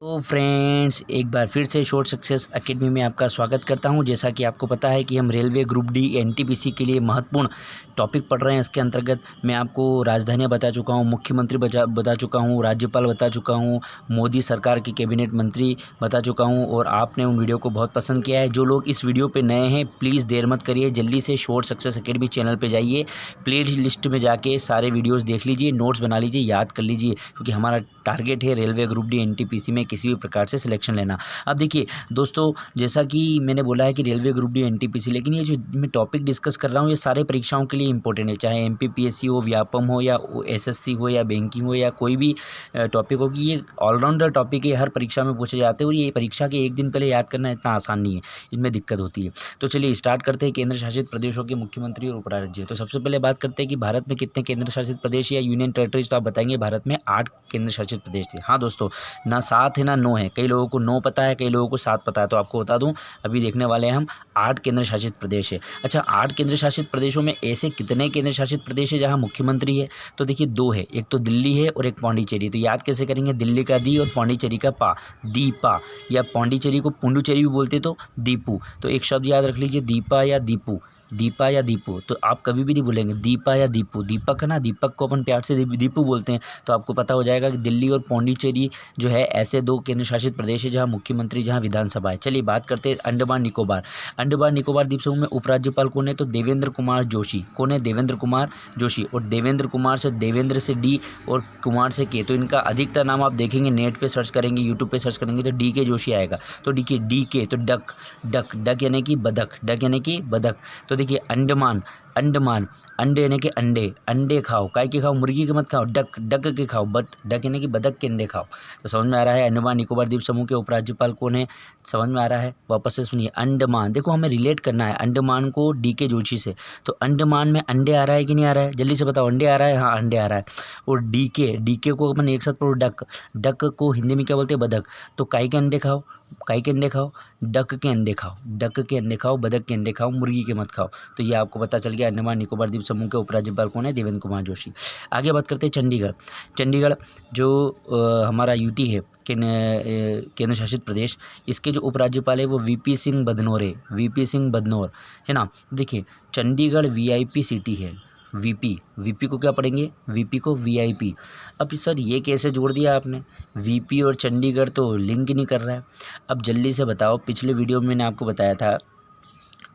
तो फ्रेंड्स, एक बार फिर से शॉर्ट सक्सेस एकेडमी में आपका स्वागत करता हूं। जैसा कि आपको पता है कि हम रेलवे ग्रुप डी एनटीपीसी के लिए महत्वपूर्ण टॉपिक पढ़ रहे हैं। इसके अंतर्गत मैं आपको राजधानियां बता चुका हूं, मुख्यमंत्री बता चुका हूं, राज्यपाल बता चुका हूं, मोदी सरकार के कैबिनेट मंत्री बता चुका हूं और आपने उन वीडियो को बहुत पसंद किया है। जो लोग इस वीडियो पर नए हैं, प्लीज़ देर मत करिए, जल्दी से शॉर्ट सक्सेस एकेडमी चैनल पर जाइए, प्ले लिस्ट में जाके सारे वीडियोज़ देख लीजिए, नोट्स बना लीजिए, याद कर लीजिए, क्योंकि हमारा टारगेट है रेलवे ग्रुप डी एनटीपीसी में किसी भी प्रकार से सिलेक्शन लेना। अब देखिए दोस्तों, जैसा कि मैंने बोला है कि रेलवे ग्रुप डी एनटीपीसी, लेकिन ये जो मैं टॉपिक डिस्कस कर रहा हूँ ये सारे परीक्षाओं के लिए इंपॉर्टेंट है, चाहे एमपीपीएससी हो, व्यापम हो, या एसएससी हो, या बैंकिंग हो, या कोई भी टॉपिक हो। कि ये ऑलराउंडर टॉपिक है, हर परीक्षा में पूछे जाते हैं और ये परीक्षा के एक दिन पहले याद करना इतना आसान नहीं है, इनमें दिक्कत होती है। तो चलिए स्टार्ट करते हैं। केंद्र शासित प्रदेशों के मुख्यमंत्री और उपराज्य। तो सबसे पहले बात करते हैं कि भारत में कितने केंद्र शासित प्रदेश या यूनियन टेरिटरीज। तो आप बताएंगे भारत में 8 केंद्र शासित प्रदेश थे। हाँ दोस्तों, ना 7 है ना 9 है, कई लोगों को 9 पता है, कई लोगों को 7 पता है। तो आपको बता दूं, अभी देखने वाले हैं हम 8 केंद्र शासित प्रदेश है। अच्छा, 8 केंद्र शासित प्रदेशों में ऐसे कितने केंद्र शासित प्रदेश है जहां मुख्यमंत्री है? तो देखिए 2 है, एक तो दिल्ली है और एक पौंडीचेरी। तो याद कैसे करेंगे? दिल्ली का दी और पौंडीचेरी का पा, दीपा, या पौंडीचेरी को पुंडुचेरी भी बोलते तो दीपू। तो एक शब्द याद रख लीजिए, दीपा या दीपू, दीपा या दीपू। तो आप कभी भी नहीं बोलेंगे दीपा या दीपू। दीपक है ना, दीपक को अपन प्यार से दीपू बोलते हैं। तो आपको पता हो जाएगा कि दिल्ली और पौंडीचेरी जो है ऐसे 2 केंद्र शासित प्रदेश है जहां मुख्यमंत्री, जहां विधानसभा है। चलिए बात करते हैं अंडमान निकोबार। अंडमान निकोबार द्वीप समूह में उपराज्यपाल कौन है? तो देवेंद्र कुमार जोशी। कौन है? देवेंद्र कुमार जोशी। और देवेंद्र कुमार से देवेंद्र से डी और कुमार से के। तो इनका अधिकतर नाम आप देखेंगे, नेट पे सर्च करेंगे, यूट्यूब पे सर्च करेंगे तो डी के जोशी आएगा। तो डी के तो डक, डक डक यानी कि बदक, डक यानी कि बदक। तो देखिए अंडमान, अंडमान, अंडे यानी कि अंडे, अंडे खाओ, काय के खाओ, मुर्गी के मत खाओ, डक डक के खाओ, डक यानी कि बदक के अंडे खाओ। तो समझ में आ रहा है अंडमान निकोबार द्वीप समूह के उपराज्यपाल कौन है? समझ में आ रहा है? वापस से सुनिए, अंडमान, देखो हमें रिलेट करना है अंडमान को डी के जोशी से। तो अंडमान में अंडे आ रहा है कि नहीं आ रहा है? जल्दी से बताओ, अंडे आ रहा है? हाँ, अंडे आ रहा है। और डी के को अपन एक साथ पढ़ो, डक, डक को हिंदी में क्या बोलते हैं? बदक। तो काय के अंडे खाओ, काय के अंडे खाओ, डक के अंडे खाओ, डक के अंडे खाओ, बदक के अंडे खाओ, मुर्गी के मत खाओ। तो ये आपको पता चल गया अंडमान निकोबार द्वीप समूह के उपराज्यपाल कौन है? देवेंद्र कुमार जोशी। आगे बात करते हैं चंडीगढ़। चंडीगढ़ जो हमारा यूटी है, केंद्र शासित प्रदेश, इसके जो उपराज्यपाल है वो वीपी सिंह बदनौर है, वीपी सिंह बदनौर है ना। देखिए चंडीगढ़ वीआईपी सिटी है। वीपी को क्या पढ़ेंगे? वीपी को वीआईपी। अब सर ये कैसे जोड़ दिया आपने? वीपी और चंडीगढ़ तो लिंक नहीं कर रहा है। अब जल्दी से बताओ, पिछले वीडियो में मैंने आपको बताया था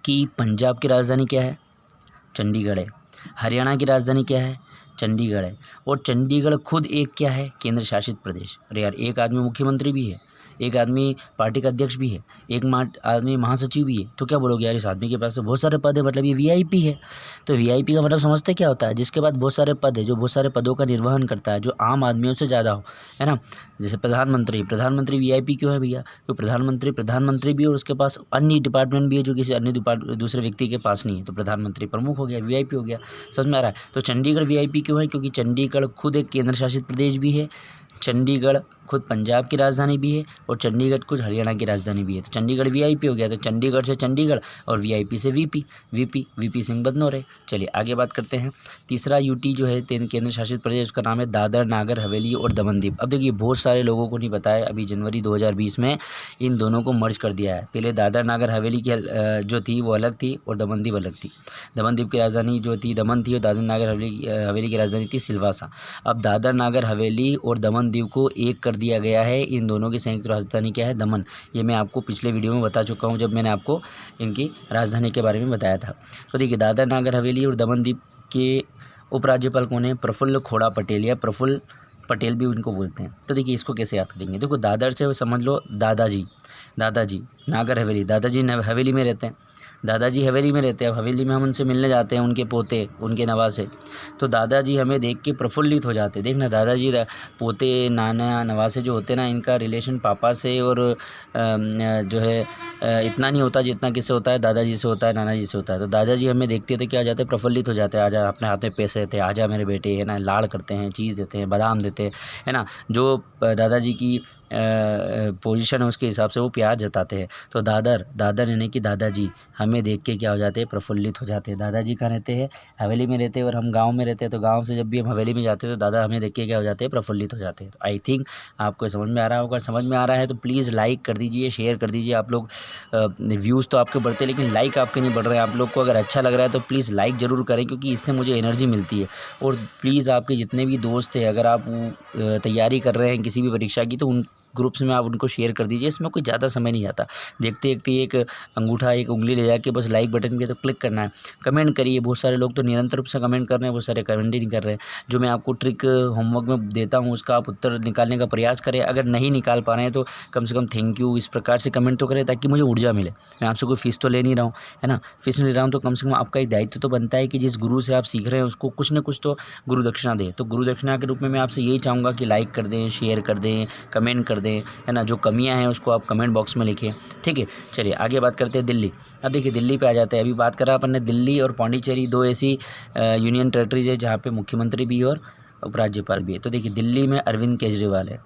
कि पंजाब की राजधानी क्या है? चंडीगढ़ है। हरियाणा की राजधानी क्या है? चंडीगढ़ है। और चंडीगढ़ खुद एक क्या है? केंद्र शासित प्रदेश। अरे यार, एक आदमी मुख्यमंत्री भी है, एक आदमी पार्टी का अध्यक्ष भी है, एक आदमी महासचिव भी है। तो क्या बोलोगे यार, इस आदमी के पास तो बहुत सारे पद है, मतलब ये वीआईपी है। तो वीआईपी का मतलब समझते क्या होता है? जिसके पास बहुत सारे पद है, जो बहुत सारे पदों का निर्वहन करता है, जो आम आदमियों से ज़्यादा हो, है ना। जैसे प्रधानमंत्री वीआईपी क्यों है भैया? तो प्रधानमंत्री भी और उसके पास अन्य डिपार्टमेंट भी है जो किसी अन्य दूसरे व्यक्ति के पास नहीं है। तो प्रधानमंत्री प्रमुख हो गया, वीआईपी हो गया। समझ में आ रहा है? तो चंडीगढ़ वीआईपी क्यों है? क्योंकि चंडीगढ़ खुद एक केंद्र शासित प्रदेश भी है, चंडीगढ़ खुद पंजाब की राजधानी भी है, और चंडीगढ़ खुद हरियाणा की राजधानी भी है। तो चंडीगढ़ वीआईपी हो गया। तो चंडीगढ़ से चंडीगढ़ और वीआईपी से वीपी सिंह बदनौर है। चलिए आगे बात करते हैं। तीसरा यूटी जो है केंद्र शासित प्रदेश, उसका नाम है दादर नागर हवेली और दमन दीव। अब देखिए बहुत सारे लोगों को नहीं पता है, अभी जनवरी 2020 में इन दोनों को मर्ज कर दिया है। पहले दादर नागर हवेली की जो थी वो अलग थी और दमन दीव अलग थी। दमन दीव की राजधानी जो थी दमन थी और दादर नागर हवेली की राजधानी थी सिलवासा। अब दादर नागर हवेली और दमन दीव को एक कर दिया गया है। इन दोनों की संयुक्त राजधानी क्या है? दमन। ये मैं आपको पिछले वीडियो में बता चुका हूँ, जब मैंने आपको इनकी राजधानी के बारे में बताया था। तो देखिए दादर नागर हवेली और दमन दीव के उपराज्यपाल कौन है? प्रफुल्ल खोड़ा पटेल, या प्रफुल्ल पटेल भी उनको बोलते हैं। तो देखिए इसको कैसे याद करेंगे? देखो दादर से समझ लो दादाजी, नागर हवेली, दादाजी हवेली में रहते हैं, दादाजी हवेली में रहते हैं। अब हवेली में हम उनसे मिलने जाते हैं, उनके पोते, उनके नवासे। तो दादाजी हमें देख के प्रफुल्लित हो जाते हैं। देखना दादाजी पोते, नाना, नवासे जो होते हैं ना, इनका रिलेशन पापा से और जो है इतना नहीं होता जितना किससे होता है? दादाजी से होता है, नाना जी से होता है। तो दादाजी हमें देखते थे, क्या आ जाते हैं? प्रफुल्लित हो जाते हैं। आजा, अपने हाथ में पैसे थे, आजा मेरे बेटे, है ना, लाड़ करते हैं, चीज़ देते हैं, बादाम देते हैं, है ना। जो दादाजी की पोजीशन है उसके हिसाब से वो प्यार जताते हैं। तो दादर यानी कि दादाजी हमें हमें देख के क्या हो जाते हैं, प्रफुल्लित हो जाते हैं। दादाजी कहाँ रहते हैं, हवेली में रहते हैं, और हम गांव में रहते हैं। तो गांव से जब भी हम हवेली में जाते हैं तो दादा हमें देख के क्या हो जाते हैं, प्रफुल्लित हो जाते हैं। तो आई थिंक आपको समझ में आ रहा होगा। समझ में आ रहा है तो प्लीज़ लाइक कर दीजिए, शेयर कर दीजिए। आप लोग व्यूज़ तो आपके बढ़ते हैं लेकिन लाइक आपके नहीं बढ़ रहे हैं। आप लोग को अगर अच्छा लग रहा है तो प्लीज़ लाइक ज़रूर करें, क्योंकि इससे मुझे एनर्जी मिलती है। और प्लीज़ आपके जितने भी दोस्त हैं, अगर आप तैयारी कर रहे हैं किसी भी परीक्षा की, तो उन ग्रुप्स में आप उनको शेयर कर दीजिए। इसमें कोई ज़्यादा समय नहीं आता, देखते देखते एक अंगूठा, एक उंगली ले जाके बस लाइक बटन पे तो क्लिक करना है। कमेंट करिए, बहुत सारे लोग तो निरंतर रूप से कमेंट कर रहे हैं, बहुत सारे कमेंट ही नहीं कर रहे हैं। जो मैं आपको ट्रिक होमवर्क में देता हूँ उसका आप उत्तर निकालने का प्रयास करें। अगर नहीं निकाल पा रहे हैं तो कम से कम थैंक यू इस प्रकार से कमेंट तो करें, ताकि मुझे ऊर्जा मिले। मैं आपसे कोई फीस तो ले नहीं रहा हूँ, है ना, फीस नहीं ले रहा हूँ, तो कम से कम आपका एक दायित्व तो बनता है कि जिस गुरु से आप सीख रहे हैं उसको कुछ न कुछ तो गुरु दक्षिणा दें। तो गुरु दक्षिणा के रूप में मैं आपसे यही चाहूँगा कि लाइक कर दें, शेयर कर दें, कमेंट कर दें, है ना। जो कमियां हैं उसको आप कमेंट बॉक्स में लिखें, ठीक है। चलिए आगे बात करते हैं दिल्ली। अब देखिए दिल्ली पे आ जाते हैं। अभी बात करा अपन ने दिल्ली और पौंडीचेरी, दो ऐसी यूनियन टेरिटरीज है जहाँ पे मुख्यमंत्री भी और उपराज्यपाल भी है। तो देखिए दिल्ली में अरविंद केजरीवाल है।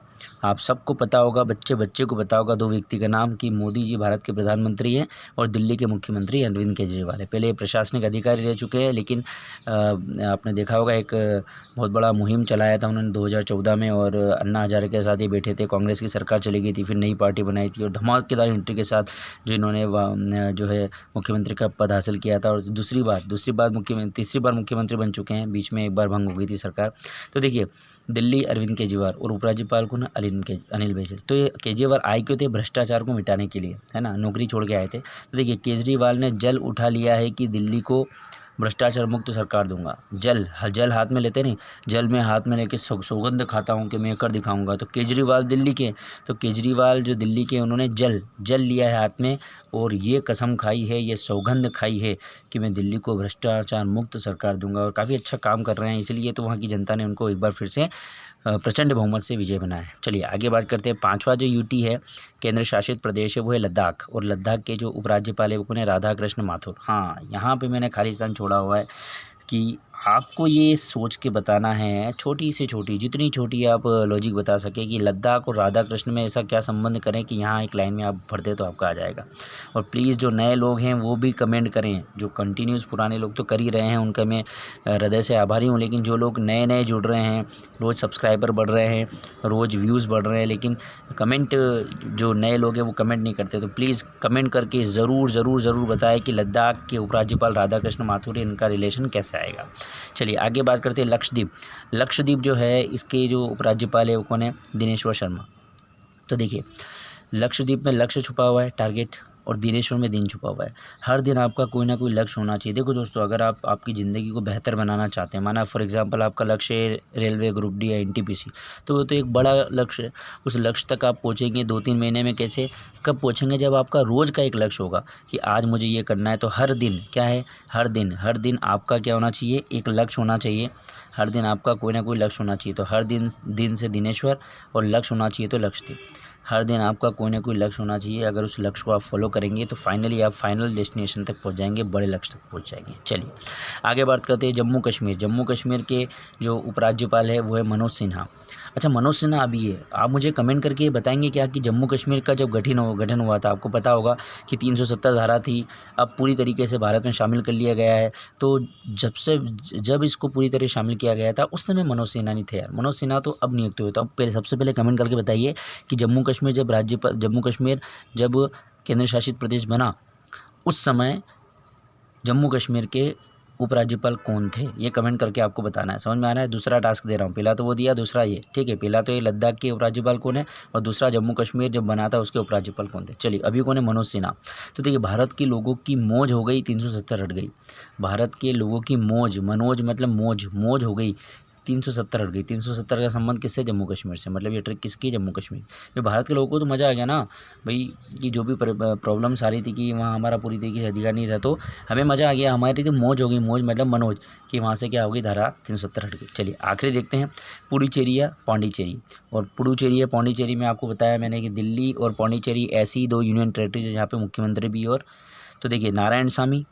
आप सबको पता होगा, बच्चे बच्चे को पता होगा दो व्यक्ति का नाम, कि मोदी जी भारत के प्रधानमंत्री हैं और दिल्ली के मुख्यमंत्री अरविंद केजरीवाल है। पहले प्रशासनिक अधिकारी रह चुके हैं, लेकिन आपने देखा होगा एक बहुत बड़ा मुहिम चलाया था उन्होंने 2014 में, और अन्ना हजारे के साथ ही बैठे थे। कांग्रेस की सरकार चली गई थी, फिर नई पार्टी बनाई थी और धमाकेदार एंट्री के साथ जो इन्होंने जो है मुख्यमंत्री का पद हासिल किया था। और तीसरी बार मुख्यमंत्री बन चुके हैं। बीच में एक बार भंग हो गई थी सरकार। तो देखिए दिल्ली अरविंद केजरीवाल और उपराज्यपाल को ना अनिल बैजल। तो ये केजरीवाल आए क्यों थे, भ्रष्टाचार को मिटाने के लिए, है ना, नौकरी छोड़ के आए थे। तो देखिए केजरीवाल ने जल उठा लिया है कि दिल्ली को भ्रष्टाचार मुक्त सरकार दूंगा। जल हाथ में लेते नहीं, जल में हाथ में लेके सौगंध खाता हूँ कि मैं कर दिखाऊंगा। तो केजरीवाल दिल्ली के, तो केजरीवाल जो दिल्ली के, उन्होंने जल लिया है हाथ में और ये कसम खाई है, ये सौगंध खाई है कि मैं दिल्ली को भ्रष्टाचार मुक्त सरकार दूंगा। और काफ़ी अच्छा काम कर रहे हैं, इसलिए तो वहाँ की जनता ने उनको एक बार फिर से प्रचंड बहुमत से विजय बनाया है। चलिए आगे बात करते हैं। 5वां जो यूटी है, केंद्र शासित प्रदेश है, वो है लद्दाख। और लद्दाख के जो उपराज्यपाल है वो कौन है, राधा कृष्ण माथुर। हाँ, यहाँ पे मैंने खालिस्तान छोड़ा हुआ है कि आपको ये सोच के बताना है, छोटी से छोटी, जितनी छोटी आप लॉजिक बता सके, कि लद्दाख और राधा कृष्ण में ऐसा क्या संबंध करें कि यहाँ एक लाइन में आप भरते तो आपका आ जाएगा। और प्लीज़ जो नए लोग हैं वो भी कमेंट करें। जो कंटिन्यूस पुराने लोग तो कर ही रहे हैं, उनका मैं हृदय से आभारी हूँ। लेकिन जो लोग नए नए जुड़ रहे हैं, रोज़ सब्सक्राइबर बढ़ रहे हैं, रोज़ व्यूज़ बढ़ रहे हैं, लेकिन कमेंट, जो नए लोग हैं वो कमेंट नहीं करते। तो प्लीज़ कमेंट करके ज़रूर बताएं कि लद्दाख के उपराज्यपाल राधा कृष्ण माथुर, इनका रिलेशन कैसे आएगा। चलिए आगे बात करते हैं लक्षद्वीप जो है, इसके जो उपराज्यपाल है वो कौन है, दिनेश्वर शर्मा। तो देखिए लक्षद्वीप में लक्ष्य छुपा हुआ है, टारगेट, और दिनेश्वर में दिन छुपा हुआ है। हर दिन आपका कोई ना कोई लक्ष्य होना चाहिए। देखो दोस्तों, अगर आप आपकी ज़िंदगी को बेहतर बनाना चाहते हैं, माना फॉर एग्जांपल आपका लक्ष्य है रेलवे, ग्रुप डी या एनटीपीसी, तो वो तो एक बड़ा लक्ष्य है। उस लक्ष्य तक आप पहुँचेंगे 2-3 महीने में। कैसे, कब पहुँचेंगे, जब आपका रोज़ का एक लक्ष्य होगा कि आज मुझे ये करना है। तो हर दिन क्या है, हर दिन आपका क्या होना चाहिए, एक लक्ष्य होना चाहिए। हर दिन आपका कोई ना कोई लक्ष्य होना चाहिए। तो हर दिन से दिनेश्वर, और लक्ष्य होना चाहिए तो लक्षद्वीप। हर दिन आपका कोई ना कोई लक्ष्य होना चाहिए। अगर उस लक्ष्य को आप फॉलो करेंगे तो फाइनली आप फाइनल डेस्टिनेशन तक पहुंच जाएंगे, बड़े लक्ष्य तक पहुंच जाएंगे। चलिए आगे बात करते हैं जम्मू कश्मीर के जो उपराज्यपाल है वो है मनोज सिन्हा। अच्छा, मनोज सिन्हा अभी है। आप मुझे कमेंट करके बताएंगे क्या कि जम्मू कश्मीर का जब गठन हुआ था, आपको पता होगा कि 370 धारा थी, अब पूरी तरीके से भारत में शामिल कर लिया गया है। तो जब इसको पूरी तरह शामिल किया गया था उस समय मनोज सिन्हा नहीं थे यार। मनोज सिन्हा तो अब नियुक्त हुए। तो अब सबसे पहले कमेंट करके बताइए कि जम्मू कश्मीर जब केंद्र शासित प्रदेश बना, उस समय जम्मू कश्मीर के उपराज्यपाल कौन थे, ये कमेंट करके आपको बताना है। समझ में आ रहा है। दूसरा टास्क दे रहा हूँ, पहला तो वो दिया, दूसरा ये, ठीक है। पहला तो ये लद्दाख के उपराज्यपाल कौन है, और दूसरा जम्मू कश्मीर जब बना था उसके उपराज्यपाल कौन थे। चलिए अभी कौन है, मनोज सिन्हा। तो देखिए भारत के लोगों की मौज हो गई, 370 हट गई। भारत के लोगों की मौज, मनोज मतलब मौज हो गई, 370 हट गई। 370 का संबंध किससे, जम्मू कश्मीर से। मतलब ये ट्रिक किसकी, जम्मू कश्मीर। ये भारत के लोगों को तो मज़ा आ गया ना भाई, कि जो भी प्रॉब्लम्स आ रही थी कि वहाँ हमारा पूरी तरीके से अधिकार नहीं था, तो हमें मज़ा आ गया, हमारी तो मौज हो गई। मौज मतलब मनोज, कि वहाँ से क्या होगी, धारा 370 हट गई। चलिए आखिरी देखते हैं, पुडुचेरी या पौंडीचेरी। और पुडुचेरी या पौंडीचेरी में आपको बताया मैंने कि दिल्ली और पौंडीचेरी ऐसी 2 यूनियन टेरिटरीज है जहाँ पे मुख्यमंत्री भी। और तो देखिए नारायण सामी,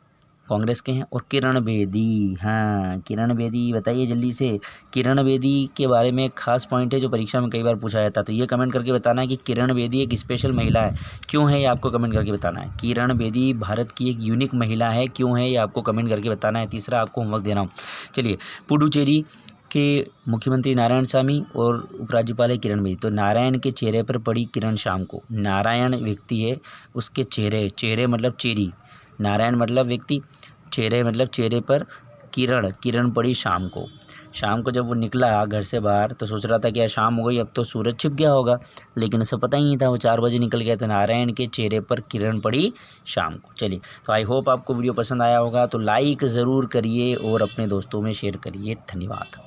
कांग्रेस के हैं। और किरण बेदी, हाँ किरण बेदी, बताइए जल्दी से। किरण बेदी के बारे में एक खास पॉइंट है जो परीक्षा में कई बार पूछा जाता है, तो ये कमेंट करके बताना है कि किरण बेदी एक स्पेशल महिला है, क्यों है ये आपको कमेंट करके बताना है। किरण बेदी भारत की एक यूनिक महिला है, क्यों है ये आपको कमेंट करके बताना है। तीसरा आपको होमवर्क दे रहा हूँ। चलिए, पुडुचेरी के मुख्यमंत्री नारायणसामी और उपराज्यपाल है किरण बेदी। तो नारायण के चेहरे पर पड़ी किरण शाम को। नारायण व्यक्ति है, उसके चेहरे मतलब चेरी, नारायण मतलब व्यक्ति, चेहरे मतलब चेहरे पर किरण पड़ी शाम को। शाम को जब वो निकला घर से बाहर तो सोच रहा था कि यार शाम हो गई, अब तो सूरज छिप गया होगा, लेकिन उसे पता ही नहीं था, वो 4 बजे निकल गया। तो नारायण के चेहरे पर किरण पड़ी शाम को। चलिए, तो आई होप आपको वीडियो पसंद आया होगा, तो लाइक ज़रूर करिए और अपने दोस्तों में शेयर करिए। धन्यवाद।